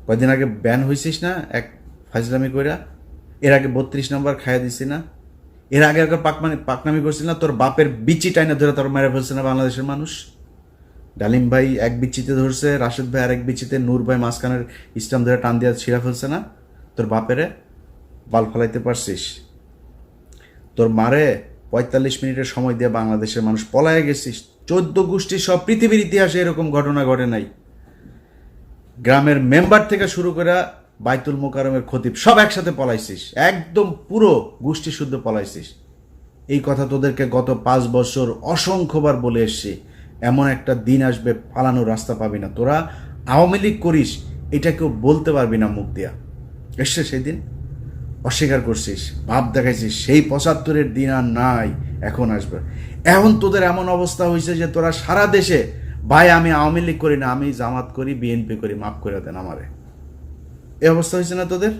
কয়দিন আগে ব্যান হয়েছিস না এক ফাজলামি কইরা? এর আগে 32 নম্বর খাইয়া দিছি না? এর আগে একবার পাকনামি করছিল না? তোর বাপের বিচি টাইনা ধরে তোর মেরে ফেলছে না বাংলাদেশের মানুষ? ডালিম ভাই এক বিচিতে ধরছে, রাশেদ ভাই আরেক বিচিতে, নূর ভাই মাঝখানের ইসলাম ধরে টান দিয়া ছিঁড়া ফেলছে না? তোর বাপেরে বাল ফেলাইতে পারছিস? তোর মারে 45 মিনিটের সময় দিয়ে বাংলাদেশের মানুষ পলায় গেছিস। 14 গোষ্ঠী সব পৃথিবীর ইতিহাসে এরকম ঘটনা ঘটে নাই। গ্রামের মেম্বার থেকে শুরু করে বাইতুল মোকারমের খতিব সব একসাথে পলাইছিস, একদম পুরো গোষ্ঠী শুদ্ধ পলাইছিস। এই কথা তোদেরকে গত 5 বছর অসংখ্যবার বলে এসছি। এমন একটা দিন আসবে পালানোর রাস্তা পাবি না। তোরা আওয়ামী লীগ করিস এটা কেউ বলতে পারবি না মুখ দিয়া। এসছে সেই দিন, অস্বীকার করছিস, ভাব দেখাইছিস, সেই 75-এর দিন আর নাই, এখন আসবে। এখন তোদের এমন অবস্থা হয়েছে যে তোরা সারা দেশে, ভাই আমি আওয়ামী লীগ করি না, আমি জামাত করি, বিএনপি করি, মাফ করে দেন আমারে। এই অবস্থা হয়েছে না তোদের?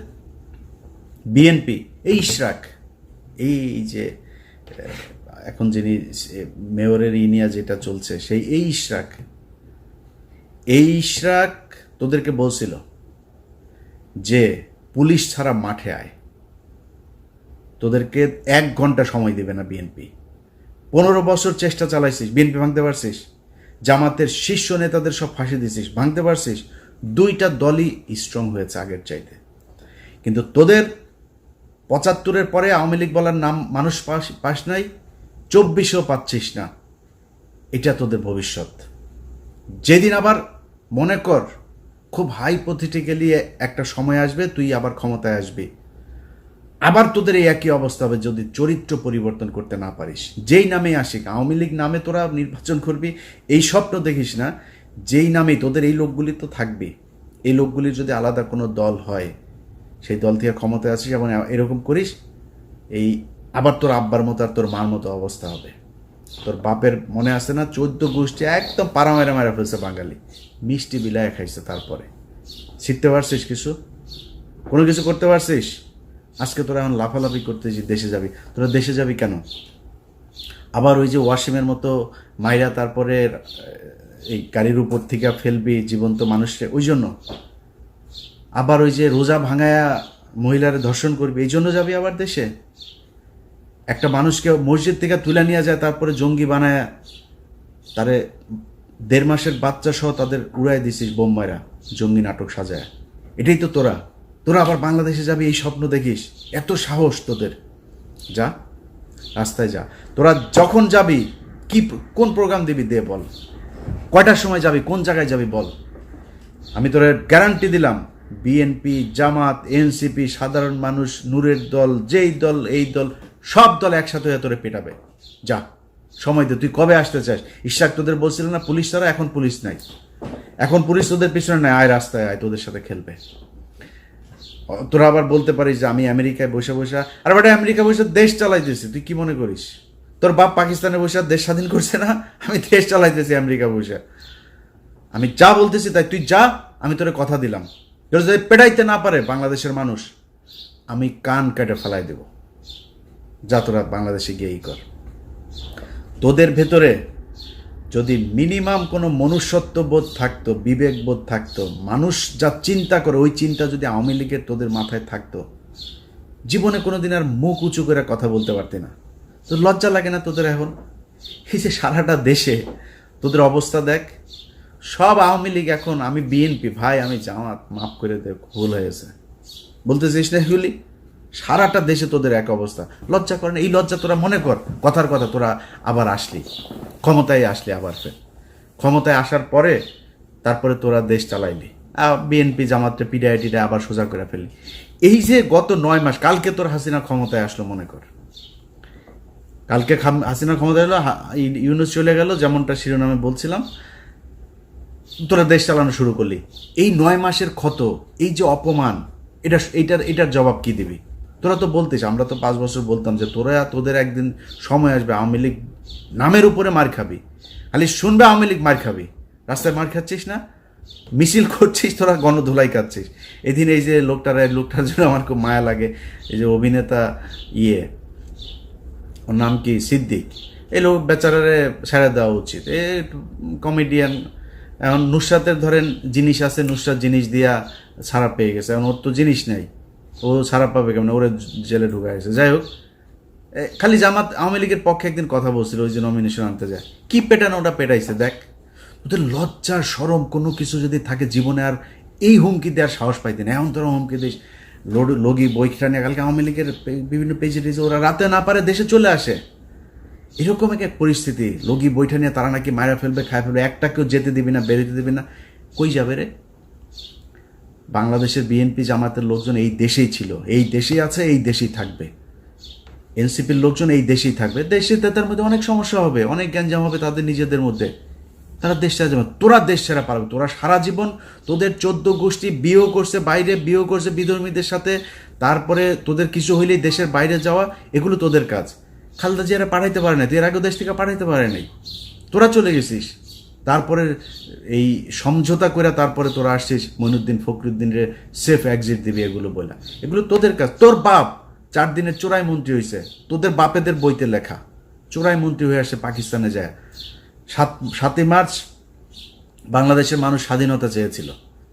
বিএনপি, এই ইশরাক, এই যে এখন যিনি মেয়রের ইনিয়া যেটা চলছে, সেই এই ইশরাক তোদেরকে বলছিল যে পুলিশ ছাড়া মাঠে আয়। তোদেরকে 1 ঘন্টা সময় দেবে না বিএনপি। 15 বছর চেষ্টা চালাইছিস, বিএনপি ভাঙতে পারছিস? জামাতের শীর্ষ নেতাদের সব ফাঁসি দিছিস, ভাঙতে পারছিস? 2টা দলই স্ট্রং হয়েছে আগের চাইতে। কিন্তু তোদের 75-এর পরে আওয়ামী লীগ বলার নাম মানুষ পাস নাই, 24-ও পাচ্ছিস না। এটা তোদের ভবিষ্যৎ। যেদিন আবার মনে কর খুব হাইপোথেটিক্যালি একটা সময় আসবে, তুই আবার ক্ষমতায় আসবি, আবার তোদের এই একই অবস্থা হবে যদি চরিত্র পরিবর্তন করতে না পারিস। যেই নামে আসিক, আওয়ামী লীগ নামে তোরা নির্বাচন করবি, এই স্বপ্ন দেখিস না। যেই নামে তোদের এই লোকগুলি তো থাকবে, এই লোকগুলির যদি আলাদা কোনো দল হয়, সেই দল থেকে ক্ষমতায় আসিস এবং এরকম করিস, এই আবার তোর আব্বার মতো আর তোর মার মতো অবস্থা হবে। তোর বাপের মনে আছে না, 14 গোষ্ঠী একদম পাড়া মেরা মেরা ফেলছে বাঙালি, মিষ্টি বিলায় খাইছে। তারপরে শিখতে পারছিস কিছু? কোনো কিছু করতে পারছিস? আজকে তোরা এখন লাফালাফি করতেছিস দেশে যাবি। তোরা দেশে যাবি কেন? আবার ওই যে ওয়াসিমের মতো মাইরা তারপরে এই গাড়ির উপর থেকে ফেলবি জীবন্ত মানুষকে, ওই জন্য? আবার ওই যে রোজা ভাঙায়া মহিলারে ধর্ষণ করবি, এই জন্য যাবি আবার দেশে? একটা মানুষকে মসজিদ থেকে তুলে নিয়ে যায়, তারপরে জঙ্গি বানায় তারে 1.5 মাসের বাচ্চা সহ তাদের উড়াই দিছিস বোম মারা, জঙ্গি নাটক সাজায়। এটাই তো তোরা আবার বাংলাদেশে যাবি এই স্বপ্ন দেখিস? এত সাহস তোদের? যা, রাস্তায় যা। তোরা যখন যাবি কোন প্রোগ্রাম দিবি দে, বল। কয়টার সময় যাবি, কোন জায়গায় যাবি বল। আমি তোরা গ্যারান্টি দিলাম, বিএনপি, জামাত, এনসিপি, সাধারণ মানুষ, নূরের দল, যেই দল, এই দল, সব দল একসাথে হয়ে তোরে পেটাবে। যা, সময় দে। তুই কবে আসতে চাস? ইশরাক তোদের বলছিল না পুলিশ ছাড়া? এখন পুলিশ নাই, এখন পুলিশ তোদের পিছনে নাই। আয় রাস্তায় আয়, তোদের সাথে খেলবে। তোরা আবার বলতে পারিস যে আমি আমেরিকায় বসে বসে, আর বেটা আমেরিকা বসে দেশ চালাইতেছি, তুই কি মনে করিস? তোর বাপ পাকিস্তানে বসে দেশ স্বাধীন করছে না? আমি দেশ চালাইতেছি আমেরিকা বসে। আমি যা বলতেছি তাই, তুই যা, আমি তোরে কথা দিলাম। তোর যদি পেটাইতে না পারে বাংলাদেশের মানুষ, আমি কান কেটে ফেলাই দেব। যা, তোরা বাংলাদেশে গিয়েই কর। তোদের ভেতরে যদি মিনিমাম কোনো মনুষ্যত্ববোধ থাকতো, বিবেকবোধ থাকতো, মানুষ যা চিন্তা করে ওই চিন্তা যদি আওয়ামী লীগের তোদের মাথায় থাকতো, জীবনে কোনোদিন আর মুখ উঁচু করে কথা বলতে পারতি না। তো লজ্জা লাগে না তোদের এখন? এই যে সারাটা দেশে তোদের অবস্থা দেখ, সব আওয়ামী লীগ এখন, আমি বিএনপি, ভাই আমি জামাত, মাফ করে দে, ভুল হয়েছে বলতেছিস না এগুলি? সারাটা দেশে তোদের এক অবস্থা। লজ্জা করে না? এই লজ্জা তোরা মনে কর, কথার কথা তোরা আবার আসলি, ক্ষমতায় আসলি, আবার ফের ক্ষমতায় আসার পরে তারপরে তোরা দেশ চালাইলি, বিএনপি জামাতটা পিডিআইটিটা আবার সোজা করে ফেললি। এই যে গত 9 মাস, কালকে তোর হাসিনা ক্ষমতায় আসলো, মনে কর কালকে হাসিনা ক্ষমতায় এলো, ইউনূস চলে গেল, যেমনটা শিরোনামে বলছিলাম, তোরা দেশ চালানো শুরু করলি। এই 9 মাসের ক্ষত, এই যে অপমান, এটার জবাব কি দিবি? তোরা তো বলতিস, আমরা তো 5 বছর বলতাম যে তোদের একদিন সময় আসবে আওয়ামী লীগ নামের উপরে মার খাবি, খালি শুনবে আওয়ামী লীগ মার খাবি। রাস্তায় মার খাচ্ছিস না, মিছিল করছিস, তোরা গণধুলাই খাচ্ছিস। এদিন এই যে লোকটার জন্য আমার খুব মায়া লাগে, এই যে অভিনেতা ওর নাম কি, সিদ্দিক, এই লোক বেচারারে ছেড়ে দেওয়া উচিত। এ কমেডিয়ান, এখন নুসরাতের ধরেন জিনিস আছে, নুসরাত জিনিস দিয়া ছাড়া পেয়ে গেছে, এখন ওর তো জিনিস নেই, ও ছাড়া পাবে কেমন, ওরে জেলে ঢুকা গেছে। যাই হোক, খালি জামাত আওয়ামী লীগের পক্ষে একদিন কথা বলছিল ওই যে নমিনেশন আনতে যায়, কি পেটানো ওটা পেটাইছে দেখ। ওদের লজ্জা শরম কোনো কিছু যদি থাকে জীবনে, আর এই হুমকি দেওয়ার সাহস পাইতেন, এমন তোরা হুমকি দিস। লগি বইটা নিয়ে কালকে আওয়ামী লীগের বিভিন্ন পেজে টেজে ওরা রাতে না পারে দেশে চলে আসে, এরকম এক পরিস্থিতি। লগি বইটা নিয়ে তারা নাকি মারা ফেলবে, খায় ফেলবে, একটা কেউ যেতে দিবি না, বেরোতে দিবি না। কই যাবে রে? বাংলাদেশের বিএনপি জামাতের লোকজন এই দেশেই ছিল, এই দেশেই আছে, এই দেশেই থাকবে। এনসিপির লোকজন এই দেশেই থাকবে। দেশে তাদের মধ্যে অনেক সমস্যা হবে, অনেক গ্যাঞ্জাম হবে তাদের নিজেদের মধ্যে, তারা দেশ ছেড়ে যাবে। তোরা দেশ ছেড়া পারবে? তোরা সারা জীবন তোদের 14 গোষ্ঠী বিয়েও করছে, বাইরে বিয়েও করছে বিধর্মীদের সাথে, তারপরে তোদের কিছু হইলেই দেশের বাইরে যাওয়া, এগুলো তোদের কাজ। খালেদা জিয়ারা পাঠাইতে পারে না, এর আগেও দেশ থেকে পাঠাইতে পারে নাই, তোরা চলে গেছিস। তারপরে এই সমঝোতা করে তারপরে তোরা আসছিস মঈনুদ্দিন ফখরুদ্দিনের সেফ এক্সিট দিবি, এগুলো বলে, এগুলো তোদের কাজ। তোর বাপ 4 দিনের চোরাই মন্ত্রী হয়েছে, তোদের বাপেদের বইতে লেখা, চোরাই মন্ত্রী হয়ে আসে পাকিস্তানে যায়। 7ই মার্চ বাংলাদেশের মানুষ স্বাধীনতা চেয়েছিল,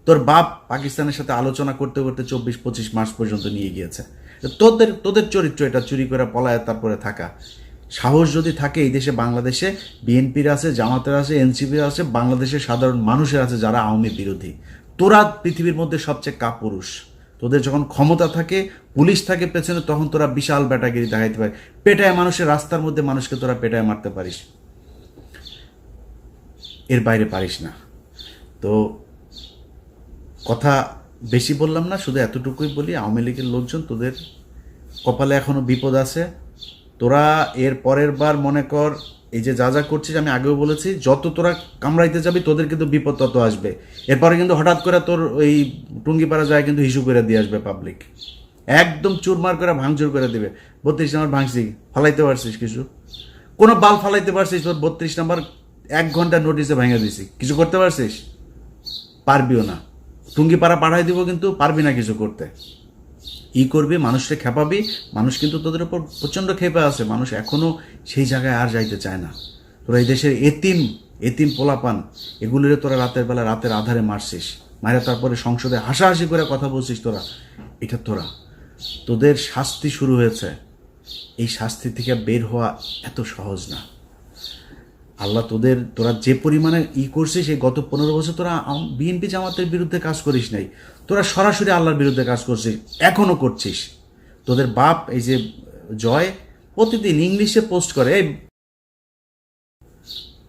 তোর বাপ পাকিস্তানের সাথে আলোচনা করতে করতে 24-25 মার্চ পর্যন্ত নিয়ে গিয়েছে। তোদের চরিত্র এটা, চুরি করে পলায় তারপরে থাকা। সাহস যদি থাকে এই দেশে, বাংলাদেশে বিএনপির আছে, জামাতের আছে, এনসিপির আছে, বাংলাদেশের সাধারণ মানুষের আছে যারা আওয়ামী বিরোধী। তোরা পৃথিবীর মধ্যে সবচেয়ে কাপুরুষ। তোদের যখন ক্ষমতা থাকে, পুলিশ থাকে পেছনে, তখন তোরা বিশাল ব্যাটাগিরি দেখাইতে পারে, পেটায় মানুষের রাস্তার মধ্যে মানুষকে তোরা পেটায় মারতে পারিস, এর বাইরে পারিস না। তো কথা বেশি বললাম না, শুধু এতটুকুই বলি, আওয়ামী লীগের লোকজন তোদের কপালে এখনো বিপদ আছে। তোরা এর পরের বার মনে কর এই যে যা যা করছিস, আমি আগেও বলেছি, যত তোরা কামড়াইতে যাবি তোদের কিন্তু বিপদ তত আসবে। এরপরে কিন্তু হঠাৎ করে তোর ওই টুঙ্গিপাড়া যায় কিন্তু হিসু করে দিয়ে আসবে পাবলিক, একদম চুরমার করে ভাঙচুর করে দিবে। 32 নম্বর ভাঙছি, ফালাইতে পারছিস কিছু? কোনো বাল ফালাইতে পারছিস? তোর 32 নম্বর 1 ঘন্টা নোটিসে ভেঙে দিছি, কিছু করতে পারছিস? পারবিও না। টুঙ্গিপাড়া পাঠাই দিব, কিন্তু পারবি না কিছু করতে। করবি, মানুষকে খেপাবি, মানুষ কিন্তু তোদের উপর প্রচণ্ড খেপে আছে, মানুষ এখনও সেই জায়গায় আর যাইতে চায় না। তোরা এই দেশের এতিম পোলাপান, এগুলিরে তোরা রাতের বেলা রাতের আধারে মারছিস, মারা তারপরে সংসদে হাসাহাসি করে কথা বলছিস। এটা তোদের শাস্তি শুরু হয়েছে, এই শাস্তি থেকে বের হওয়া এত সহজ না। আল্লাহ তোরা যে পরিমাণে করছিস, এই গত 15 বছর তোরা বিএনপি জামাতের বিরুদ্ধে কাজ করিস নাই, তোরা সরাসরি আল্লাহর বিরুদ্ধে কাজ করছিস, এখনো করছিস। তোদের বাপ এই যে জয় প্রতিদিন ইংলিশে পোস্ট করে,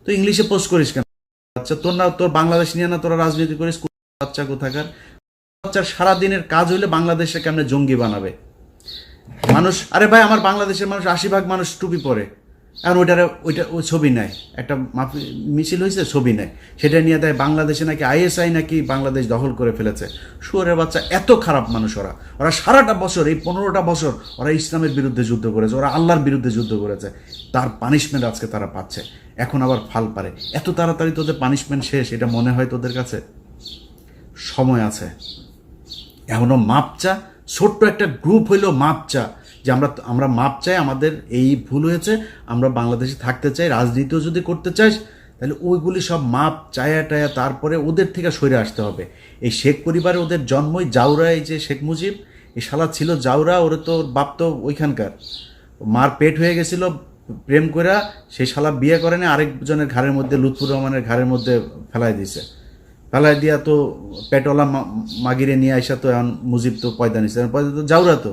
তো ইংলিশে পোস্ট করিস কেন? আচ্ছা, তোর বাংলাদেশ নিয়ে না তোরা রাজনীতি করিস? বাচ্চা কোথাকার বাচ্চার সারাদিনের কাজ হইলে বাংলাদেশে কেমনে জঙ্গি বানাবে মানুষ। আরে ভাই, আমার বাংলাদেশের মানুষ 80% মানুষ টুপি পরে, এখন ওই ছবি নেয়, একটা মিছিল হয়েছে, ছবি নেয়, সেটা নিয়ে দেয় বাংলাদেশে নাকি আইএসআই নাকি বাংলাদেশ দখল করে ফেলেছে। শুয়োরের বাচ্চা, এত খারাপ মানুষ ওরা সারাটা বছর, এই 15টা বছর ওরা ইসলামের বিরুদ্ধে যুদ্ধ করেছে, ওরা আল্লাহর বিরুদ্ধে যুদ্ধ করেছে, তার পানিশমেন্ট আজকে তারা পাচ্ছে। এখন আবার ফাল পারে, এত তাড়াতাড়ি তোদের পানিশমেন্ট শেষ এটা মনে হয় তোদের কাছে? সময় আছে, এখনো মাপ চা, ছোট্ট একটা গ্রুপ হইলেও মাপ চা, যে আমরা মাপ চাই, আমাদের এই ভুল হয়েছে, আমরা বাংলাদেশে থাকতে চাই, রাজনীতিও যদি করতে চাই তাহলে ওইগুলি সব মাপ চায়া টায়া তারপরে ওদের থেকে সরে আসতে হবে। এই শেখ পরিবারে ওদের জন্মই জাউরা, এই যে শেখ মুজিব, এই শালা ছিল জাউরা, ওরে তো বাপ তো ওইখানকার, মার পেট হয়ে গেছিল প্রেম করে, সেই শালা বিয়ে করে না, আরেকজনের ঘাড়ের মধ্যে, লুৎফুর রহমানের ঘাড়ের মধ্যে ফেলাই দিছে, ফেলাই দিয়া তো পেটওয়ালা মাগিরে নিয়ে আসা, তো এখন মুজিব তো পয়দা নিছে, পয়দা তো জাউরা, তো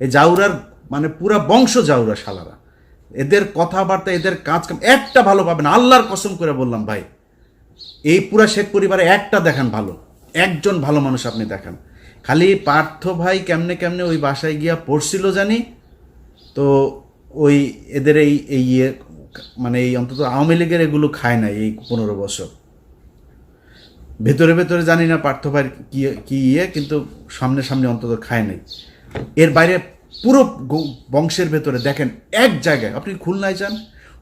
এই জাউরার মানে পুরা বংশ জাউরা শালারা। এদের কথাবার্তা, এদের কাজ কাম একটা ভালো পাবেন, আল্লাহর কসম করে বললাম ভাই, এই পুরা শেখ পরিবারে একটা দেখান ভালো, একজন ভালো মানুষ আপনি দেখান। খালি পার্থ ভাই কেমনে কেমনে ওই বাসায় গিয়া পড়ছিল জানি, তো ওই এদের এই মানে এই অন্তত আওয়ামী লীগের এগুলো খায় নাই এই 15 বছর। ভেতরে ভেতরে জানি না পার্থ ভাই কি কিন্তু সামনে অন্তত খায় নাই। এর বাইরে পুরো বংশের ভেতরে দেখেন, এক জায়গায় আপনি খুলনায় যান,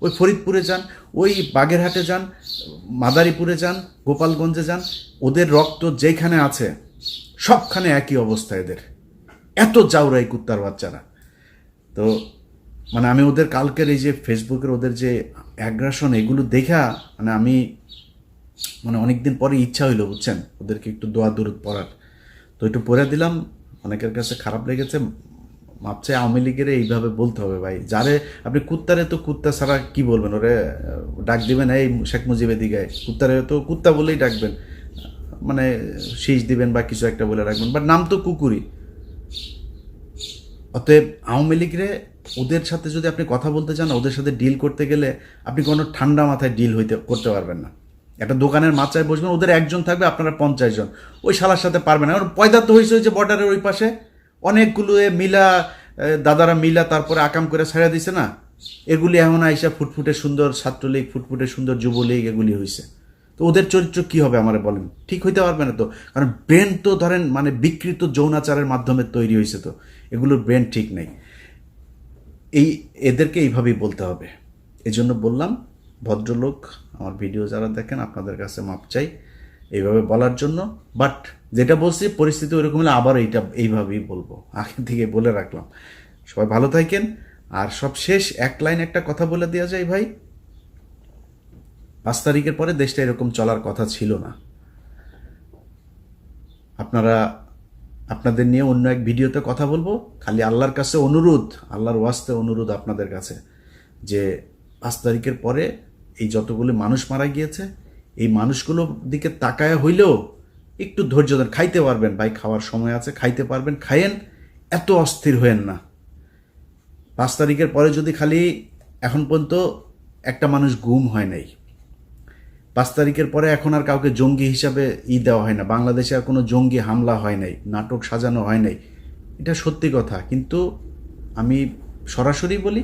ওই ফরিদপুরে যান, ওই বাগেরহাটে যান, মাদারীপুরে যান, গোপালগঞ্জে যান, ওদের রক্ত যেখানে আছে সবখানে একই অবস্থা এদের, এত জাউরাই কুত্তার বাচ্চারা। তো মানে আমি ওদের কালকের এই যে ফেসবুকের ওদের যে অ্যাগ্রাসন, এগুলো দেখা মানে আমি মানে অনেকদিন পরে ইচ্ছা হইলো, বুঝছেন, ওদেরকে একটু দোয়া দুরুদ পড়ার, তো একটু পড়ে দিলাম। অনেকের কাছে খারাপ লেগেছে, মাপ চাই। আওয়ামী লীগের এইভাবে বলতে হবে ভাই, যারে আপনি কুত্তারে তো কুত্তা ছাড়া কি বলবেন, ওরে ডাক দিবেন এই শেখ মুজিবের দিকে, কুত্তারে তো কুত্তা বলেই ডাকবেন, মানে শীষ দিবেন বা কিছু একটা বলে রাখবেন, বাট নাম তো কুকুরই। অতএব আওয়ামী লীগরে ওদের সাথে যদি আপনি কথা বলতে চান, ওদের সাথে ডিল করতে গেলে আপনি কোনো ঠান্ডা মাথায় ডিল করতে পারবেন না। একটা দোকানের মাচায় বসবেন, ওদের একজন থাকবে, আপনারা 50 জন, ওই শালার সাথে পারবেন না। কারণ পয়দা তো হয়েছে যে বর্ডারের ওই পাশে অনেকগুলো মিলা দাদারা মিলা তারপরে আকাম করে ছেড়ে দিছে না, এগুলি এমন আইসা ফুটফুটে সুন্দর ছাত্রলীগ, ফুটফুটে সুন্দর যুবলীগ, এগুলি হয়েছে। তো ওদের চরিত্র কি হবে আমার বলেন, ঠিক হইতে পারবে না তো। কারণ ব্রেন তো ধরেন মানে বিকৃত যৌনাচারের মাধ্যমে তৈরি হয়েছে, তো এগুলোর ব্রেন ঠিক নেই। এদেরকে এইভাবেই বলতে হবে। এই জন্য বললাম, ভদ্রলোক আমার ভিডিও যারা দেখেন আপনাদের কাছে মাপ চাই এইভাবে বলার জন্য। বাট যেটা বলছি পরিস্থিতি ওইরকম হলে আবার এইভাবেই বলবো, আগে থেকে বলে রাখলাম। সবাই ভালো থাকেন। আর সব শেষ এক লাইন একটা কথা বলে দেওয়া যায় ভাই, 5 তারিখের পরে দেশটা এরকম চলার কথা ছিল না। আপনাদের নিয়ে অন্য এক ভিডিওতে কথা বলবো। খালি আল্লাহর কাছে অনুরোধ, আল্লাহর ওয়াস্তে অনুরোধ আপনাদের কাছে, যে 5 তারিখের পরে এই যতগুলো মানুষ মারা গিয়েছে, এই মানুষগুলোর দিকে তাকায় হইলেও একটু ধৈর্য ধরে খাইতে পারবেন ভাই, খাওয়ার সময় আছে, খাইতে পারবেন, খাইয়েন, এত অস্থির হয়েন না। 5 তারিখের পরে যদি খালি এখন পর্যন্ত একটা মানুষ গুম হয় নাই, 5 তারিখের পরে এখন আর কাউকে জঙ্গি হিসাবে দেওয়া হয় না, বাংলাদেশে আর কোনো জঙ্গি হামলা হয় নাই, নাটক সাজানো হয় নাই, এটা সত্যি কথা। কিন্তু আমি সরাসরি বলি,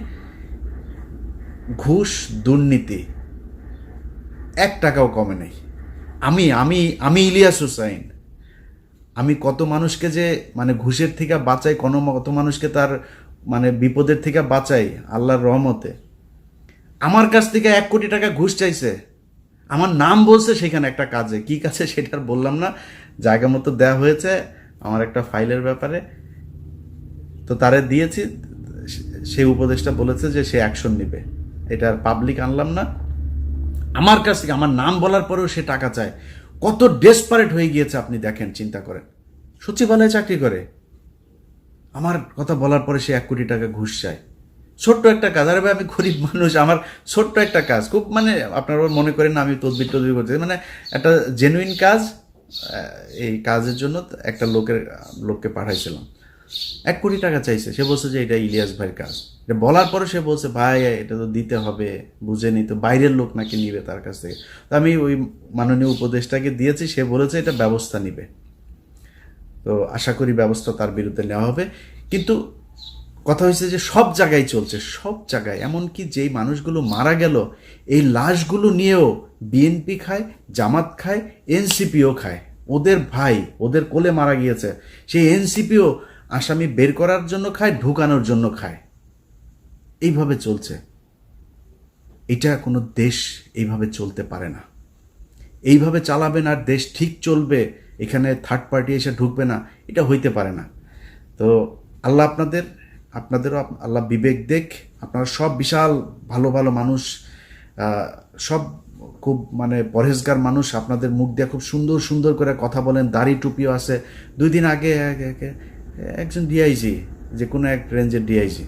ঘুষ দুর্নীতি 1 টাকাও কমে নাই। আমি আমি আমি ইলিয়াস হুসাইন, আমি কত মানুষকে যে মানে ঘুষের থেকে বাঁচাই, কত মানুষকে তার মানে বিপদের থেকে বাঁচাই আল্লাহর রহমতে। আমার কাছ থেকে 1 কোটি টাকা ঘুষ চাইছে, আমার নাম বলছে সেখানে একটা কাজে, কি কাজে সেটা আর বললাম না, জায়গা মতো দেওয়া হয়েছে আমার একটা ফাইলের ব্যাপারে, তো তারে দিয়েছি, সে উপদেশটা বলেছে যে সে অ্যাকশন নেবে, এটা আর পাবলিক আনলাম না। আমার কাছ থেকে আমার নাম বলার পরেও সে টাকা চায়, কত ডেসপারেট হয়ে গিয়েছে আপনি দেখেন, চিন্তা করেন। সচিবালয়ে চাকরি করে, আমার কথা বলার পরে সে 1 কোটি টাকা ঘুষ চায়। ছোট্ট একটা কাজ, আরে ভাই আমি গরিব মানুষ, আমার ছোট্ট একটা কাজ, খুব মানে আপনারা মনে করেন না আমি তদবির করতে, মানে একটা জেনুইন কাজ, এই কাজের জন্য একটা লোককে পাঠাইছিলাম, 1 কোটি টাকা চাইছে। সে বলছে যে এটা ইলিয়াস ভাইয়ের কাজ। এটা বলার পরে সে বলছে ভাই এটা তো দিতে হবে, বুঝেনি তো, বাইরের লোক নাকি নিবে তার কাছ থেকে। তো আমি ওই মাননীয় উপদেষ্টাকে দিয়েছি, সে বলেছে এটা ব্যবস্থা নিবে, তো আশা করি ব্যবস্থা তার বিরুদ্ধে নেওয়া হবে। কিন্তু কথা হয়েছে যে সব জায়গায় চলছে, সব জায়গায়, এমনকি যেই মানুষগুলো মারা গেল এই লাশগুলো নিয়েও বিএনপি খায়, জামাত খায়, এনসিপিও খায়। ওদের ভাই ওদের কোলে মারা গিয়েছে, সেই এনসিপিও আসামি বের করার জন্য খায়, ঢুকানোর জন্য খায়। এইভাবে চলছে। এটা কোনো দেশ এইভাবে চলতে পারে না। এইভাবে চালাবেন আর দেশ ঠিক চলবে, এখানে থার্ড পার্টি এসে ঢুকবে না, এটা হইতে পারে না। তো আল্লাহ আপনাদেরও আল্লাহ বিবেক দেখ। আপনারা সব বিশাল ভালো ভালো মানুষ, সব খুব মানে পরহেজগার মানুষ, আপনাদের মুখ দিয়ে খুব সুন্দর সুন্দর করে কথা বলেন, দাড়ি টুপিও আছে। 2 দিন আগে একজন ডিআইজি, যে কোনো এক রেঞ্জের ডিআইজি,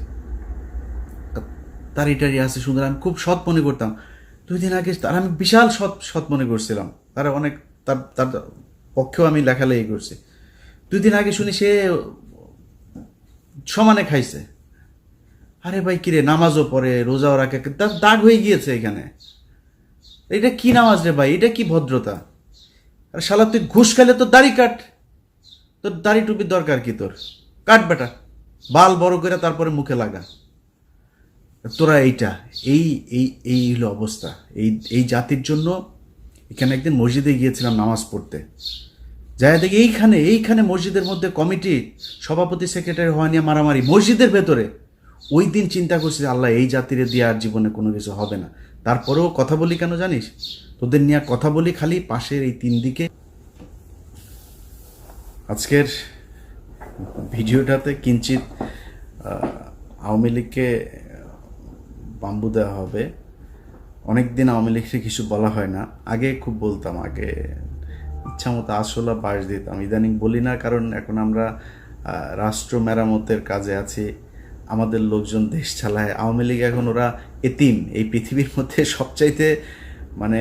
দাড়ি টাড়ি আছে সুন্দর, আমি খুব সৎ মনে করতাম। 2 দিন আগে তার আমি বিশাল সৎ মনে করছিলাম, তারা অনেক তার পক্ষেও আমি লেখালেখি করছি। 2 দিন আগে শুনি সে সমানে খাইছে। আরে ভাই কিরে, নামাজও পড়ে, রোজাও রাখে, তার দাগ হয়ে গিয়েছে এখানে। এটা কি নামাজ রে ভাই, এটা কি ভদ্রতা? আর শালা তুই ঘুষ খেলে তো দাড়ি কাট, তোর দাড়ি টুপির দরকার কি? তোর কাট বেটা, বাল বড় করে তারপরে মুখে লাগা। তোরা এই এই এই হলো অবস্থা। এই জাতির জন্য এখানে একদিন মসজিদে গিয়েছিলাম নামাজ পড়তে, যাই দেখি এইখানে মসজিদের মধ্যে কমিটি সভাপতি সেক্রেটারি হওয়া নিয়ে মারামারি মসজিদের ভেতরে। ওই দিন চিন্তা করছি আল্লাহ এই জাতিরে দিয়ে আর জীবনে কোনো কিছু হবে না। তারপরেও কথা বলি কেন জানিস? তোদের নিয়ে কথা বলি খালি পাশের এই 3 দিকে। আজকের ভিডিওটাতে কিঞ্চিত আওয়ামী লীগকে বাম্বু দেওয়া হবে, অনেক দিন আওয়ামী লীগকে কিছু বলা হয় না, আগে খুব বলতাম, আগে ইচ্ছা মতো আসলা বাস দিতাম, ইদানিং বলি না, কারণ এখন আমরা রাষ্ট্র মেরামতের কাজে আছি, আমাদের লোকজন দেশ চালায়। আওয়ামী লীগ এখন ওরা এতিম, এই পৃথিবীর মধ্যে সবচাইতে মানে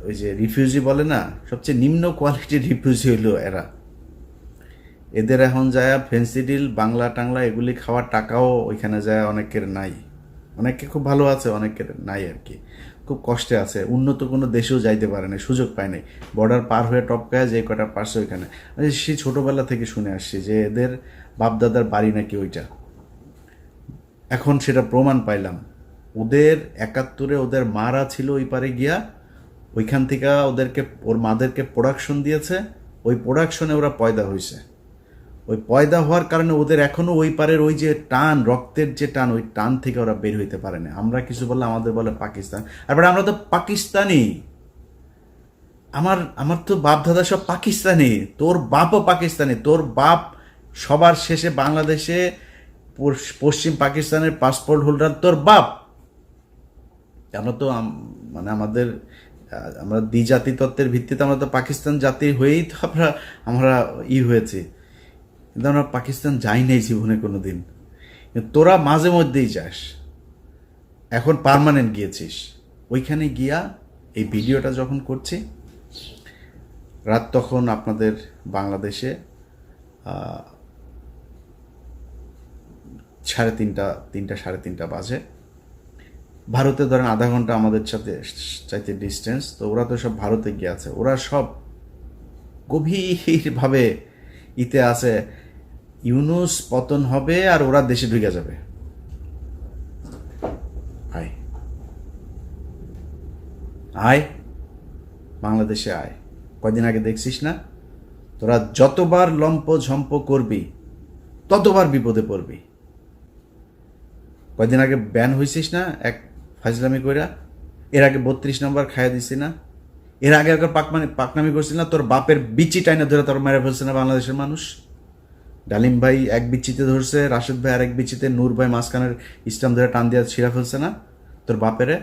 ওই যে রিফিউজি বলে না, সবচেয়ে নিম্ন কোয়ালিটির রিফিউজি হইল এরা। এদের এখন যায় ফেন্সি ডিল বাংলা টাংলা এগুলি খাওয়ার টাকাও ওইখানে যায় অনেকের নাই, অনেকে খুব ভালো আছে, অনেকের নাই আর কি, খুব কষ্টে আছে, উন্নত কোনো দেশেও যাইতে পারে না, সুযোগ পায় নাই, বর্ডার পার হয়ে টপকায় যে কটা পারছে ওইখানে। সে ছোটোবেলা থেকে শুনে আসছি যে এদের বাপদাদার বাড়ি নাকি ওইটা, এখন সেটা প্রমাণ পাইলাম। ওদের ৭১-এ ওদের মারা ছিল ওই পারে গিয়া, ওইখান থেকে ওদেরকে ওর মাদেরকে প্রোডাকশন দিয়েছে, ওই প্রোডাকশনে ওরা পয়দা হয়েছে, ওই পয়দা হওয়ার কারণে ওদের এখনো ওই পারের ওই যে টান, রক্তের যে টান, ওই টান থেকে ওরা বের হইতে পারে না। আমরা কিছু বললে আমাদের বলে পাকিস্তান, আর আমরা তো পাকিস্তানি, আমার তো বাপ দাদা সব পাকিস্তানি, তোর বাপও পাকিস্তানি, তোর বাপ সবার শেষে বাংলাদেশে পশ্চিম পাকিস্তানের পাসপোর্ট হোল্ডার তোর বাপ। আমরা তো মানে আমরা দ্বিজাতি তত্ত্বের ভিত্তিতে আমরা তো পাকিস্তান জাতি হয়েই তো আমরা হয়েছি, কিন্তু আমরা পাকিস্তান যাই নাই জীবনে কোনো দিন। তোরা মাঝে মধ্যেই যাস, এখন পার্মানেন্ট গিয়েছিস। ওইখানে গিয়া এই ভিডিওটা যখন করছি, রাত তখন আপনাদের বাংলাদেশে 3:30 বাজে, ভারতে ধরেন আধা ঘন্টা আমাদের সাথে চাইতে ডিস্টেন্স, তো ওরা তো সব ভারতে গিয়ে আছে, ওরা সব গভীরভাবে ইতে আছে ইউনূস পতন হবে আর ওরা দেশে ঢুকে যাবে। আয় আয় বাংলাদেশে আয়, কয়দিন আগে দেখছিস না, তোরা যতবার লম্প ঝম্প করবি ততবার বিপদে পড়বি। কয়দিন আগে ব্যান হয়েছিস না এক ফাজলামি কইরা, এর আগে 32 নম্বর খাইয়া দিছি না, এর আগে একবার পাকনামি করছিল না, তোর বাপের বিচি টাইনা ধরে তোর মেরে ফেলছে না বাংলাদেশের মানুষ। ডালিম ভাই এক বিচিতে ধরছে, রাশেদ ভাই আরেক বিচিতে, নূর ভাই মাঝখানের ইসলাম ধরে টান দিয়া ছিঁড়া ফেলছে না, তোর বাপেরে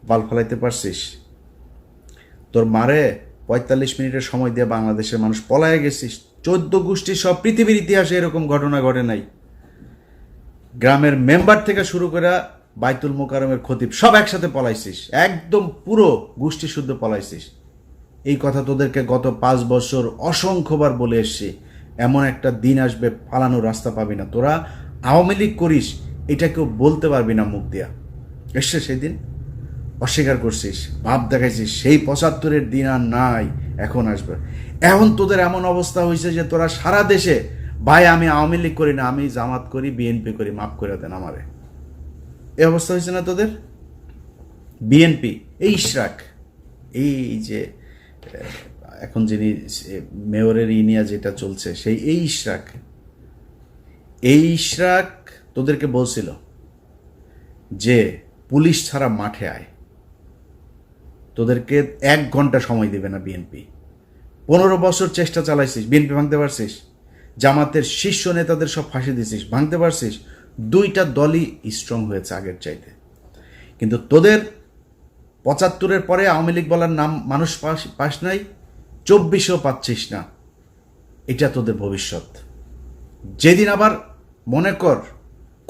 বাল ফলাইতে পারছিস? তোর মারে 45 মিনিটের সময় দিয়ে বাংলাদেশের মানুষ পলায় গেছিস। 14 গোষ্ঠী সব পৃথিবীর ইতিহাসে এরকম ঘটনা ঘটে নাই। গ্রামের মেম্বার থেকে শুরু করে বাইতুল মোকাররমের খতিব সব একসাথে পলাইছিস, একদম পুরো গোষ্ঠী শুদ্ধ পলাইছিস। এই কথা তোদেরকে গত 5 বছর অসংখ্যবার বলে এসছি, এমন একটা দিন আসবে পালানোর রাস্তা পাবি না। তোরা আওয়ামী লীগ করিস এটা কেউ বলতে পারবি না মুখ দিয়া। এসছে সেই দিন, অস্বীকার করছিস, ভাব দেখাইছিস, সেই 75-এর দিন আর নাই, এখন আসবে। এখন তোদের এমন অবস্থা হয়েছে যে তোরা সারা দেশে, ভাই আমি আওয়ামী লীগ করি না, আমি জামাত করি, বিএনপি করি, মাফ করে দেন আমারে, এই অবস্থা হয়েছে না তোদের। বিএনপি এই ইশরাক, এই যে এখন যিনি মেয়রের ইনিয়া যেটা চলছে, সেই এই ইশরাক তোদেরকে বলছিল যে পুলিশ ছাড়া মাঠে আয়, তোদেরকে 1 ঘন্টা সময় দেবে না বিএনপি। 15 বছর চেষ্টা চালাইছিস, বিএনপি ভাঙতে পারছিস? জামাতের শীর্ষ নেতাদের সব ফাঁসি দিছিস, ভাঙতে পারছিস? 2টা দলই স্ট্রং হয়েছে আগের চাইতে, কিন্তু তোদের 75-এর পরে আওয়ামী লীগ বলার নাম মানুষ পাস নাই, 24-ও পাচ্ছিস না। এটা তোদের ভবিষ্যৎ। যেদিন আবার মনে কর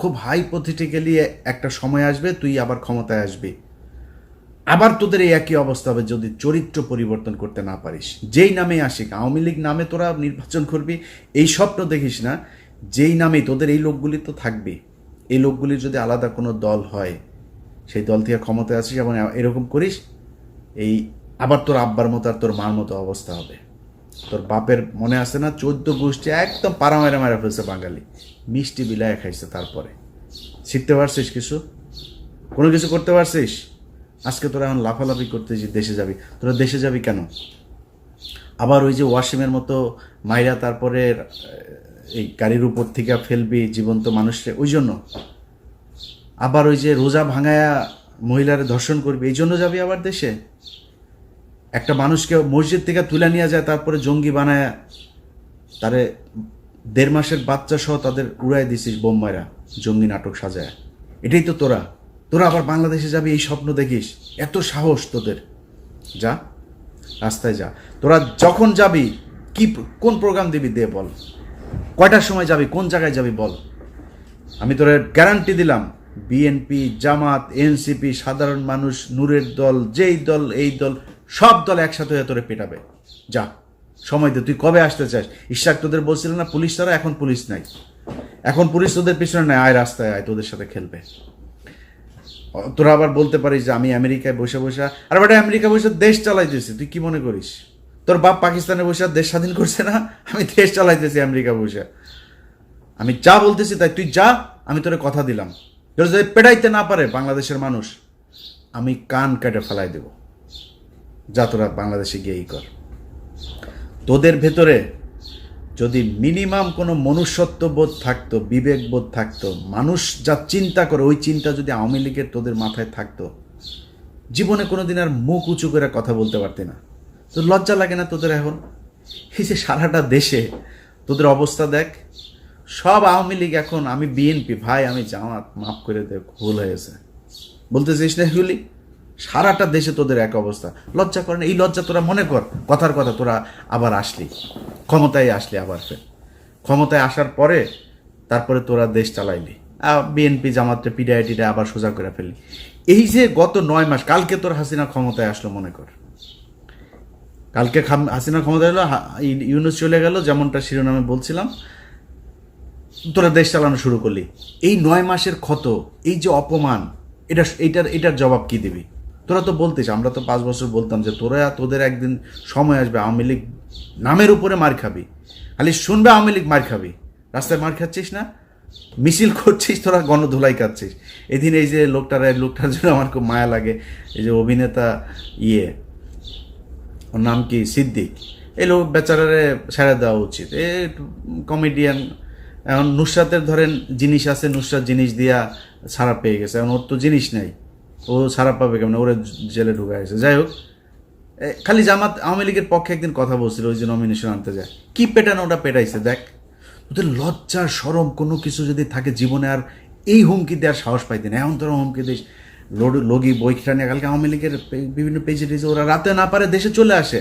খুব হাইপোথেটিক্যালি একটা সময় আসবে, তুই আবার ক্ষমতায় আসবি, আবার তোদের এই একই অবস্থা হবে যদি চরিত্র পরিবর্তন করতে না পারিস। যেই নামে আসিক, আওয়ামী লীগ নামে তোরা নির্বাচন করবি, এই স্বপ্ন দেখিস না। যেই নামে তোদের এই লোকগুলি তো থাকবে, এই লোকগুলির যদি আলাদা কোনো দল হয়, সেই দল থেকে ক্ষমতায় আসিস এবং এরকম করিস, এই আবার তোর আব্বার মতো আর তোর মার মতো অবস্থা হবে। তোর বাপের মনে আছে না, 14 গোষ্ঠী একদম পাড়া মারা ফেলছে বাঙালি, মিষ্টি বিলায় খাইছে। তারপরে শিখতে পারছিস কিছু? কোনো কিছু করতে পারছিস? আজকে তোরা এখন লাফালাফি করতে যে দেশে যাবি, তোরা দেশে যাবি কেন? আবার ওই যে ওয়াসিমের মতো মাইরা তারপরে এই গাড়ির উপর থেকে ফেলবি জীবন্ত মানুষকে, ওই জন্য? আবার ওই যে রোজা ভাঙায়া মহিলারে ধর্ষণ করবি, এই জন্য যাবি আবার দেশে? একটা মানুষকে মসজিদ থেকে তুলে নিয়ে যায়, তারপরে জঙ্গি বানায় তারে 1.5 মাসের বাচ্চা সহ তাদের উড়াই দিছিস বোম মারা, জঙ্গি নাটক সাজায়। এটাই তো তোরা। তোরা আবার বাংলাদেশে যাবি এই স্বপ্ন দেখিস, এত সাহস তোদের? যা, রাস্তায় যা। তোরা যখন যাবি কোন প্রোগ্রাম দিবি দে বল, কয়টার সময় যাবি, কোন জায়গায় যাবি বল। আমি তোর গ্যারান্টি দিলাম, বিএনপি, জামাত, এনসিপি, সাধারণ মানুষ, নূরের দল, যেই দল এই দল, সব দল একসাথে হয়ে তোরে পেটাবে। যা, সময় দে। তুই কবে আসতে চাস? ইশাক তোদের বলছিল না পুলিশ ছাড়া, এখন পুলিশ নাই, এখন পুলিশ তোদের পিছনে নেয়, আয় রাস্তায় আয়, তোদের সাথে খেলবে। তোরা আবার বলতে পারিস যে আমি আমেরিকায় বসে বসে, আর বেটা আমেরিকা বসে দেশ চালাইতেছি, তুই কি মনে করিস? তোর বাপ পাকিস্তানে বসে দেশ স্বাধীন করছে না? আমি দেশ চালাইতেছি আমেরিকা বসে। আমি যা বলতেছি তাই, তুই যা, আমি তোরে কথা দিলাম। তোর যদি পেটাইতে না পারে বাংলাদেশের মানুষ, আমি কান কেটে ফেলাই দেব। যা, তোরা বাংলাদেশে গিয়েই কর। তোদের ভেতরে যদি মিনিমাম কোনো মনুষ্যত্ব বোধ থাকতো, বিবেক বোধ থাকতো, মানুষ যা চিন্তা করে ওই চিন্তা যদি আওয়ামী লীগের তোদের মাথায় থাকতো, জীবনে কোনোদিন আর মুখ উঁচু করে কথা বলতে পারতি না। তো লজ্জা লাগে না তোদের এখন? এই যে সারাটা দেশে তোদের অবস্থা দেখ, সব আওয়ামী লীগ এখন, আমি বিএনপি, ভাই আমি জামাত, মাফ করে দে, ভুল হয়েছে বলতেছিস না এগুলি? সারাটা দেশে তোদের এক অবস্থা, লজ্জা করে না? এই লজ্জা তোরা মনে কর, কথার কথা তোরা আবার আসলি, ক্ষমতায় আসলি, আবার ফের ক্ষমতায় আসার পরে তারপরে তোরা দেশ চালাইলি, বিএনপি জামাতটা পিডিআইটিটা আবার সোজা করে ফেললি। এই যে গত 9 মাস, কালকে তোর হাসিনা ক্ষমতায় আসলো, মনে কর কালকে হাসিনা ক্ষমতায় এলো, ইউনূস চলে গেল, যেমনটা শিরোনামে বলছিলাম, তোরা দেশ চালানো শুরু করলি। এই 9 মাসের ক্ষত, এই যে অপমান, এটার জবাব কি দিবি? তোরা তো বলতিস, আমরা তো 5 বছর বলতাম যে তোদের একদিন সময় আসবে আওয়ামী লীগ নামের উপরে মার খাবি, খালি শুনবে আওয়ামী লীগ মার খাবি। রাস্তায় মার খাচ্ছিস না, মিছিল করছিস, তোরা গণধুলাই খাচ্ছিস। এদিন এই যে লোকটার জন্য আমার খুব মায়া লাগে, এই যে অভিনেতা ওর নাম কি, সিদ্দিক, এই লোক বেচারারে ছেড়ে দেওয়া উচিত। এ কমেডিয়ান, এখন নুসরাতের ধরেন জিনিস আছে, নুসরাত জিনিস দিয়া ছাড়া পেয়ে গেছে, এখন ওর তো জিনিস নেই, ও ছাড়া পাবে কেমন? ওরে জেলে ঢুকা গেছে। যাই হোক, খালি জামাত আওয়ামী লীগের পক্ষে একদিন কথা বলছিল, ওই যে নমিনেশন আনতে যায়, কি পেটানো ওটা পেটাইছে। দেখ, তোদের লজ্জা শরম কোনো কিছু যদি থাকে জীবনে, আর এই হুমকি দেওয়ার সাহস পাইতে না। এখন তোরা হুমকি দিস, লগি বইটা নিয়ে, কালকে আওয়ামী লীগের বিভিন্ন পেজে টেজে ওরা রাতে না পারে দেশে চলে আসে,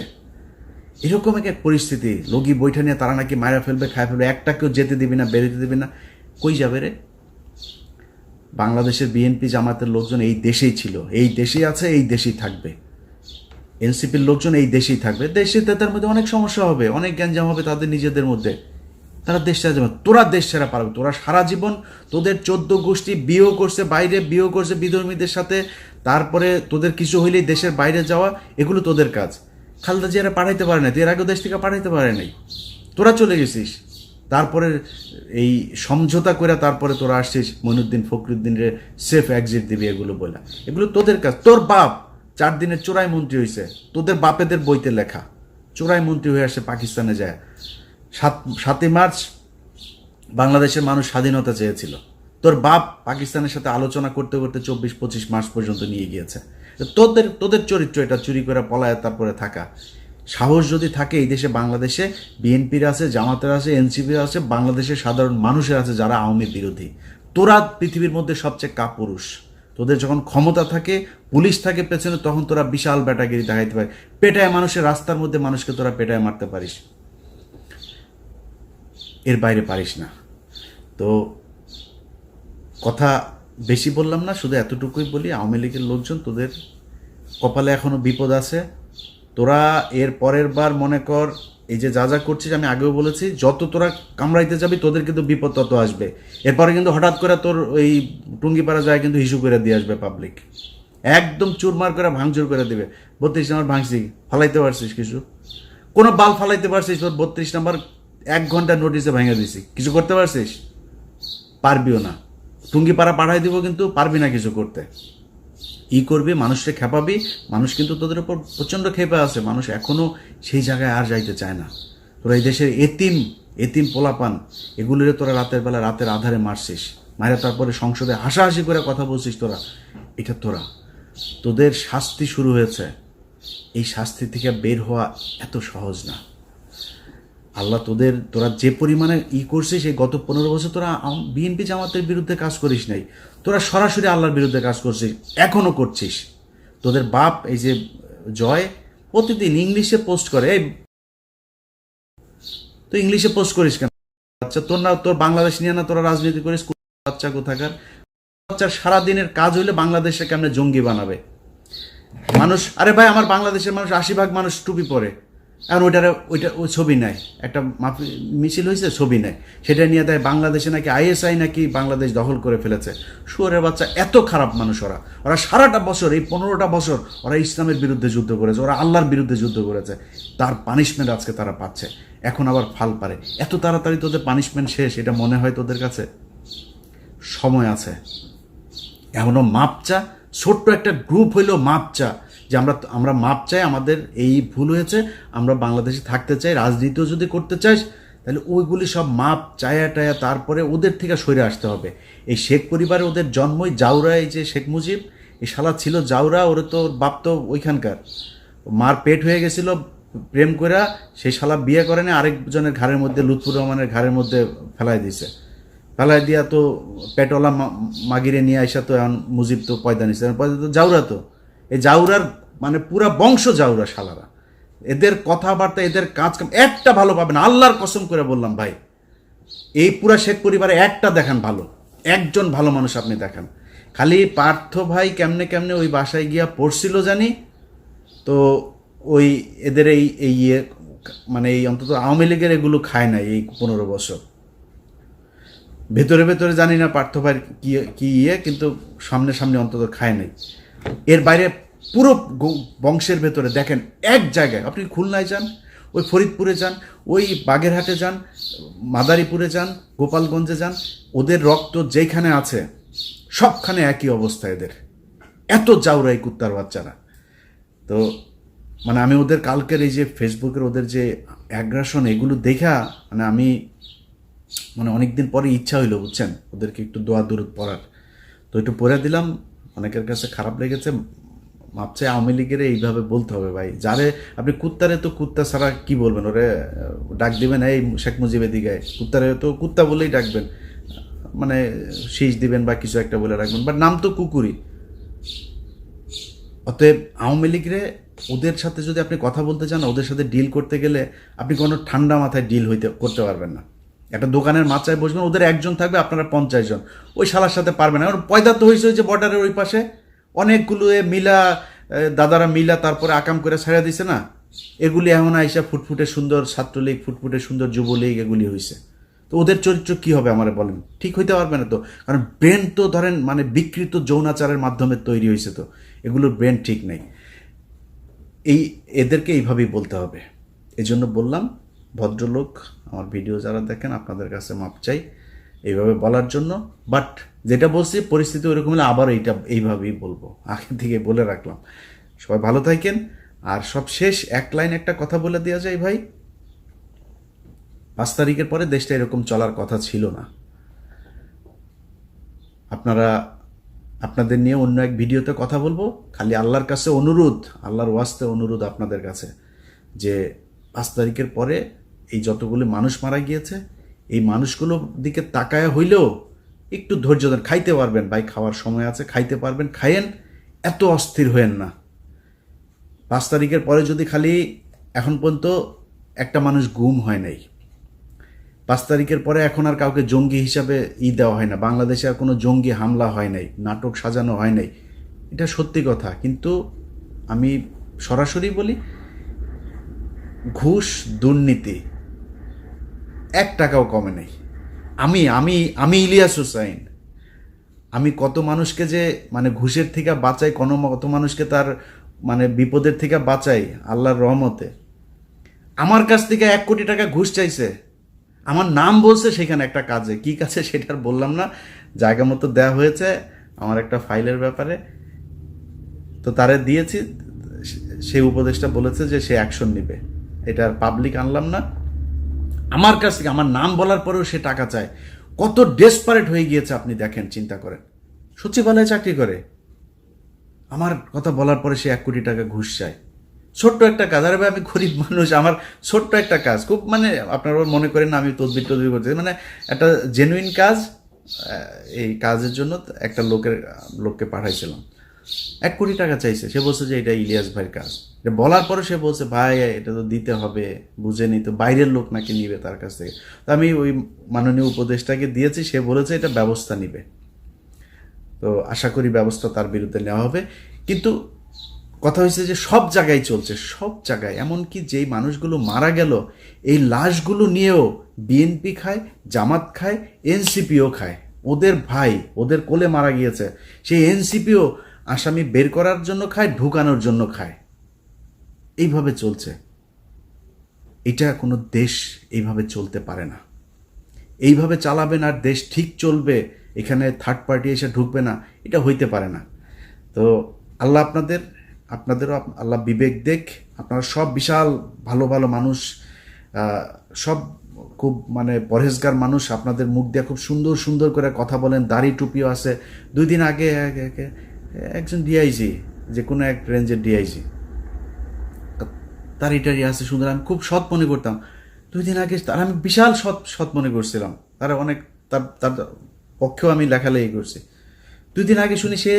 এরকম এক পরিস্থিতি। লগি বইটা নিয়ে তারা নাকি মারা ফেলবে, খায় ফেলবে, একটা কেউ যেতে দিবি না, বেরোতে দিবি না। কই যাবে রে? বাংলাদেশের বিএনপি জামাতের লোকজন এই দেশেই ছিল, এই দেশেই আছে, এই দেশেই থাকবে। এনসিপির লোকজন এই দেশেই থাকবে। দেশে তাদের মধ্যে অনেক সমস্যা হবে, অনেক গ্যাঞ্জাম হবে তাদের নিজেদের মধ্যে, তারা দেশ ছেড়ে যাবে। তোরা দেশ ছেড়া পারবে? তোরা সারা জীবন তোদের 14 গোষ্ঠী বিয়েও করছে, বাইরে বিয়েও করছে বিধর্মীদের সাথে, তারপরে তোদের কিছু হইলেই দেশের বাইরে যাওয়া, এগুলো তোদের কাজ। খালেদা জিয়ারা পাঠাইতে পারে না, এর আগেও দেশ থেকে পাঠাইতে পারে নাই, তোরা চলে গেছিস। তারপরে এই সমঝোতা করে তারপরে তোরা আসছিস মইনুদ্দিন ফখরুদ্দিনের সেফ এক্সিট দিবি, এগুলো বলা, এগুলো তোদের কাজ। তোর বাপ 4 দিনের চোরাই মন্ত্রী হয়েছে, তোদের বাপেদের বইতে লেখা, চোরাই মন্ত্রী হয়ে আসে পাকিস্তানে যায়। 7ই মার্চ বাংলাদেশের মানুষ স্বাধীনতা চেয়েছিল, তোর বাপ পাকিস্তানের সাথে আলোচনা করতে করতে 24-25 মাস পর্যন্ত নিয়ে গিয়েছে। তোদের চরিত্র এটা, চুরি করে পলায় তারপরে থাকা। সাহস যদি থাকে, এই দেশে বাংলাদেশে বিএনপির আছে, জামাতের আছে, এনসিপির আছে, বাংলাদেশের সাধারণ মানুষের আছে যারা আওয়ামী বিরোধী। তোরা পৃথিবীর মধ্যে সবচেয়ে কাপুরুষ। তোদের যখন ক্ষমতা থাকে, পুলিশ থাকে পেছনে, তখন তোরা বিশাল ব্যাটাগিরি দেখাইতে পারে, পেটায় মানুষের, রাস্তার মধ্যে মানুষকে তোরা পেটায় মারতে পারিস, এর বাইরে পারিস না। তো কথা বেশি বললাম না, শুধু এতটুকুই বলি, আওয়ামী লীগের লোকজন তোদের কপালে এখনো বিপদ আছে। তোরা এর পরের বার মনে কর, এই যে যা যা করছিস, আমি আগেও বলেছি, যত তোরা কামড়াইতে যাবি তোদের কিন্তু বিপদ তত আসবে। এরপরে কিন্তু হঠাৎ করে তোর ওই টুঙ্গিপাড়া যায় কিন্তু হিসু করে দিয়ে আসবে পাবলিক, একদম চুরমার করে ভাঙচুর করে দিবে। 32 নম্বর ভাঙছি, ফালাইতে পারছিস কিছু? কোনো বাল ফালাইতে পারছিস? তোর 32 নম্বর 1 ঘন্টা নোটিসে ভেঙে দিছি, কিছু করতে পারছিস? পারবিও না। টুঙ্গিপাড়া পাঠাই দিব, কিন্তু পারবি না কিছু করতে। করবি, মানুষকে খেপাবি, মানুষ কিন্তু তোদের উপর প্রচণ্ড খেপে আছে, মানুষ এখনও সেই জায়গায় আর যাইতে চায় না। তোরা এই দেশের এতিম পোলাপান, এগুলোরে তোরা রাতের বেলা রাতের আধারে মারছিস, মায়েরা তারপরে সংসদে হাসাহাসি করে কথা বলছিস। এটা তোদের শাস্তি শুরু হয়েছে, এই শাস্তি থেকে বের হওয়া এত সহজ না। আল্লাহ তোরা যে পরিমাণে করছিস এই গত 15 বছর তোরা বিএনপি জামাতের বিরুদ্ধে কাজ করিস নাই, তোরা সরাসরি আল্লাহর বিরুদ্ধে কাজ করছিস, এখনও করছিস। তোদের বাপ এই যে জয় প্রতিদিন ইংলিশে পোস্ট করে, এই তো ইংলিশে পোস্ট করিস কেন? আচ্ছা তোর বাংলাদেশ নিয়ে না তোরা রাজনীতি করিস, বাচ্চা কোথাকার বাচ্চার সারাদিনের কাজ হইলে বাংলাদেশে কেমনে জঙ্গি বানাবে মানুষ। আরে ভাই, আমার বাংলাদেশের মানুষ 80% মানুষ টুপি পরে, এখন ওই ছবি নেয়, একটা মিছিল হয়েছে ছবি নেয়, সেটা নিয়ে দেয় বাংলাদেশে নাকি আইএসআই নাকি বাংলাদেশ দখল করে ফেলেছে। শুয়োরের বাচ্চা, এত খারাপ মানুষ ওরা সারাটা বছর, এই 15টা বছর ওরা ইসলামের বিরুদ্ধে যুদ্ধ করেছে, ওরা আল্লাহর বিরুদ্ধে যুদ্ধ করেছে, তার পানিশমেন্ট আজকে তারা পাচ্ছে। এখন আবার ফাল পারে, এত তাড়াতাড়ি তোদের পানিশমেন্ট শেষ এটা মনে হয় তোদের কাছে? সময় আছে, এখনও মাপ চা, ছোট্ট একটা গ্রুপ হইলেও মাপ চা, যে আমরা মাপ চাই, আমাদের এই ভুল হয়েছে, আমরা বাংলাদেশে থাকতে চাই, রাজনীতিও যদি করতে চাইস তাহলে ওইগুলি সব মাপ চায়া টায়া তারপরে ওদের থেকে সরে আসতে হবে। এই শেখ পরিবারে ওদের জন্মই জাউরা, এই যে শেখ মুজিব, এই শালা ছিল জাউরা, ওরে তো বাপ তো ওইখানকার, মার পেট হয়ে গেছিল প্রেম কইরা, সেই শালা বিয়ে করে না, আরেকজনের ঘাড়ের মধ্যে, লুৎফুর রহমানের ঘাড়ের মধ্যে ফেলাই দিছে, ফেলাই দিয়া তো পেটওয়ালা মাগিরে নিয়ে আইসা তো এখন মুজিব তো পয়দা নিছে, পয়দা তো জাউরা, তো এই জাউরার মানে পুরা বংশ জাউরা শালারা, এদের কথাবার্তা এদের কাজ কাম একটা ভালো পাবেন, আল্লাহর কসম করে বললাম ভাই, এই পুরা শেখ পরিবারে একটা দেখান ভালো, একজন ভালো মানুষ আপনি দেখান। খালি পার্থ ভাই কেমনে কেমনে ওই বাসায় গিয়া পড়ছিল জানি, তো ওই এদের এই ইয়ে মানে এই অন্তত আওয়ামী লীগের এগুলো খায় নাই এই 15 বছর, ভেতরে ভেতরে জানি না পার্থ ভাই কি ইয়ে, কিন্তু সামনে সামনে অন্তত খায় নাই। এর বাইরে পুরো বংশের ভেতরে দেখেন এক জায়গায়, আপনি খুলনায় যান, ওই ফরিদপুরে যান, ওই বাগেরহাটে যান, মাদারীপুরে যান, গোপালগঞ্জে যান, ওদের রক্ত যেখানে আছে সবখানে একই অবস্থা এদের, এত জাউরা এই কুত্তার বাচ্চারা। তো মানে আমি ওদের কালকের এই যে ফেসবুকের ওদের যে অ্যাগ্রাসন, এগুলো দেখা মানে আমি মানে অনেকদিন পরে ইচ্ছা হইলো বুঝছেন ওদেরকে একটু দোয়া দরুদ পড়ার, তো একটু পড়ে দিলাম। অনেকের কাছে খারাপ লেগেছে, ভাবছে আওয়ামী লীগের এইভাবে বলতে হবে ভাই, যারে আপনি কুত্তারে তো কুত্তা ছাড়া কি বলবেন, ওরে ডাক দিবেন এই শেখ মুজিবের দিকে, কুত্তারে তো কুত্তা বলেই ডাকবেন, মানে শীষ দিবেন বা কিছু একটা বলে রাখবেন, বাট নাম তো কুকুরই। অতএব আওয়ামী লীগরে ওদের সাথে যদি আপনি কথা বলতে চান, ওদের সাথে ডিল করতে গেলে আপনি কোনো ঠান্ডা মাথায় ডিল করতে পারবেন না। একটা দোকানের মাচায় বসবেন, ওদের একজন থাকবে, আপনারা 50 জন, ওই শালার সাথে পারবেন না। পয়দা তো হয়েছে যে বর্ডারের ওই পাশে অনেকগুলো মিলা দাদারা মিলা তারপরে আকাম করে ছেড়ে দিছে না, এগুলি এখন আইসা ফুটফুটে সুন্দর ছাত্রলীগ, ফুটফুটে সুন্দর যুবলীগ, এগুলি হয়েছে। তো ওদের চরিত্র কি হবে আমারে বলেন? ঠিক হইতে পারবে না তো, কারণ ব্রেন তো ধরেন মানে বিকৃত যৌনাচারের মাধ্যমে তৈরি হয়েছে, তো এগুলোর ব্রেন ঠিক নেই। এদেরকে এইভাবেই বলতে হবে। এই জন্য বললাম, ভদ্রলোক আমার ভিডিও যারা দেখেন আপনাদের কাছে মাপ চাই এইভাবে বলার জন্য, বাট যেটা বলছি পরিস্থিতি ওইরকম হলে আবার এইভাবেই বলবো, আগে থেকে বলে রাখলাম। সবাই ভালো থাকেন। আর সব শেষ এক লাইন একটা কথা বলে দেওয়া যায় ভাই, 5 তারিখের পরে দেশটা এরকম চলার কথা ছিল না। আপনাদের নিয়ে অন্য এক ভিডিওতে কথা বলবো। খালি আল্লাহর কাছে অনুরোধ, আল্লাহর ওয়াস্তে অনুরোধ আপনাদের কাছে, যে 5 তারিখের পরে এই যতগুলো মানুষ মারা গিয়েছে, এই মানুষগুলোর দিকে তাকায়া হইলেও একটু ধৈর্য ধরেন। খাইতে পারবেন ভাই, খাওয়ার সময় আছে, খাইতে পারবেন, খাইয়েন, এত অস্থির হয়েন না। 5 তারিখের পরে যদি খালি এখন পর্যন্ত একটা মানুষ গুম হয় নাই, 5 তারিখের পরে এখন আর কাউকে জঙ্গি হিসাবে দেওয়া হয় না, বাংলাদেশে আর কোনো জঙ্গি হামলা হয় নাই, নাটক সাজানো হয় নাই, এটা সত্যি কথা। কিন্তু আমি সরাসরি বলি, ঘুষ দুর্নীতি 1 টাকাও কমে নেই। আমি আমি আমি ইলিয়াস হুসাইন, আমি কত মানুষকে যে মানে ঘুষের থেকে বাঁচাই, কত মানুষকে তার মানে বিপদের থেকে বাঁচাই আল্লাহর রহমতে। আমার কাছ থেকে 1 কোটি টাকা ঘুষ চাইছে, আমার নাম বলছে সেখানে একটা কাজে, কি কাজে সেটার বললাম না, জায়গা মতো দেওয়া হয়েছে আমার একটা ফাইলের ব্যাপারে, তো তারে দিয়েছি, সেই উপদেশটা বলেছে যে সে অ্যাকশন নেবে, এটা পাবলিক আনলাম না। আমার কাছ থেকে আমার নাম বলার পরেও সে টাকা চায়, কত ডেসপারেট হয়ে গিয়েছে আপনি দেখেন, চিন্তা করেন। সচিবালয়ে চাকরি করে, আমার কথা বলার পরে সে 1 কোটি টাকা ঘুষ চায়। ছোট্ট একটা কাজ। আরে ভাই আমি গরিব মানুষ, আমার ছোট্ট একটা কাজ, খুব মানে আপনারা মনে করেন না আমি তদবির করতেছি, মানে একটা জেনুইন কাজ। এই কাজের জন্য একটা লোককে পাঠাইছিলাম, 1 কোটি টাকা চাইছে। সে বলছে যে এটা ইলিয়াস ভাইয়ের কাজ। এটা বলার পরে সে বলছে ভাই এটা তো দিতে হবে, বুঝেনি তো, বাইরের লোক নাকি নিবে তার কাছ থেকে। তো আমি ওই মাননীয় উপদেষ্টাকে দিয়েছি, সে বলেছে এটা ব্যবস্থা নিবে। তো আশা করি ব্যবস্থা তার বিরুদ্ধে নেওয়া হবে। কিন্তু কথা হয়েছে যে সব জায়গায় চলছে, সব জায়গায়, এমনকি যেই মানুষগুলো মারা গেল এই লাশগুলো নিয়েও বিএনপি খায়, জামাত খায়, এনসিপিও খায়। ওদের ভাই ওদের কোলে মারা গিয়েছে, সেই এনসিপিও আসামি বের করার জন্য খায়, ঢুকানোর জন্য খায়। এইভাবে চলছে। এটা কোনো দেশ এইভাবে চলতে পারে না। এইভাবে চালাবেন আর দেশ ঠিক চলবে, এখানে থার্ড পার্টি এসে ঢুকবে না, এটা হইতে পারে না। তো আল্লাহ আপনাদেরও আল্লাহ বিবেক দেখ। আপনারা সব বিশাল ভালো ভালো মানুষ, সব খুব মানে পরহেজগার মানুষ, আপনাদের মুখ দিয়ে খুব সুন্দর সুন্দর করে কথা বলেন, দাড়ি টুপিও আছে। 2 দিন আগে একজন ডিআইজি, যে কোনো এক রেঞ্জের ডিআইজি, দাড়ি টাড়ি আছে সুন্দর, আমি খুব সৎ মনে করতাম। 2 দিন আগে তার আমি বিশাল সৎ মনে করছিলাম, তারা অনেক তার পক্ষেও আমি লেখালেখি করছি। 2 দিন আগে শুনি সে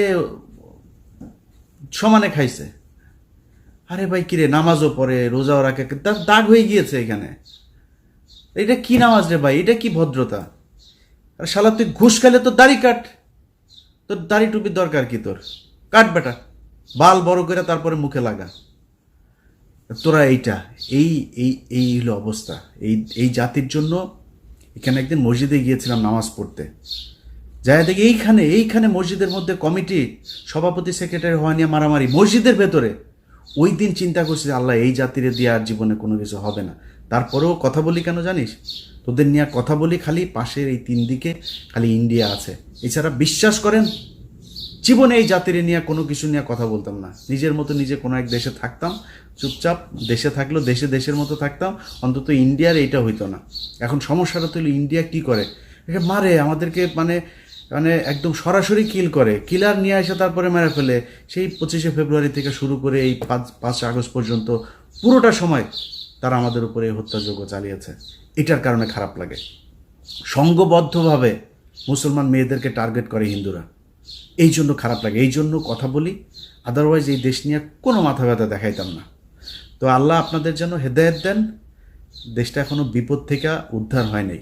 সমানে খাইছে। আরে ভাই কিরে, নামাজও পড়ে, রোজাও রাখে, তার দাগ হয়ে গিয়েছে এখানে। এটা কি নামাজ রে ভাই, এটা কি ভদ্রতা? আর শালা তুই ঘুষ খাইলে তোর দাড়ি কাট, তোর দাড়ি টুপির দরকার কি তোর? কাট বেটা, বাল বড় করে তারপরে মুখে লাগা। তোরা এই এই এই হলো অবস্থা। এই জাতির জন্য এখানে একদিন মসজিদে গিয়েছিলাম নামাজ পড়তে, যাই দেখি এইখানে মসজিদের মধ্যে কমিটি সভাপতি সেক্রেটারি হওয়া নিয়ে মারামারি মসজিদের ভেতরে। ওই দিন চিন্তা করছি আল্লাহ এই জাতির দিয়ে আর জীবনে কোনো কিছু হবে না। তারপরেও কথা বলি কেন জানিস? তোদের নিয়ে কথা বলি খালি পাশের এই 3 দিকে খালি ইন্ডিয়া আছে, এছাড়া বিশ্বাস করেন জীবনে এই জাতির নিয়ে কোনো কিছু নিয়ে কথা বলতাম না। নিজের মতো নিজে কোনো এক দেশে থাকতাম, চুপচাপ দেশে থাকলেও দেশের মতো থাকতাম, অন্তত ইন্ডিয়ার এইটা হইতো না। এখন সমস্যাটা তো হলো ইন্ডিয়া কি করে, এটা মারে আমাদেরকে, মানে মানে একদম সরাসরি কিল করে, কিলার নিয়ে এসে তারপরে মেরে ফেলে। সেই 25শে ফেব্রুয়ারি থেকে শুরু করে এই 5 আগস্ট পর্যন্ত পুরোটা সময় তারা আমাদের উপরে এই হত্যাযজ্ঞ চালিয়েছে। এটার কারণে খারাপ লাগে। সংঘবদ্ধভাবে মুসলমান মেয়েদেরকে টার্গেট করে হিন্দুরা, এই জন্য খারাপ লাগে, এই জন্য কথা বলি। আদারওয়াইজ এই দেশ নিয়ে কোনো মাথা ব্যথা দেখাইতাম না। তো আল্লাহ আপনাদের জন্য হেদায়েত দেন। দেশটা এখনো বিপদ থেকে উদ্ধার হয় নাই।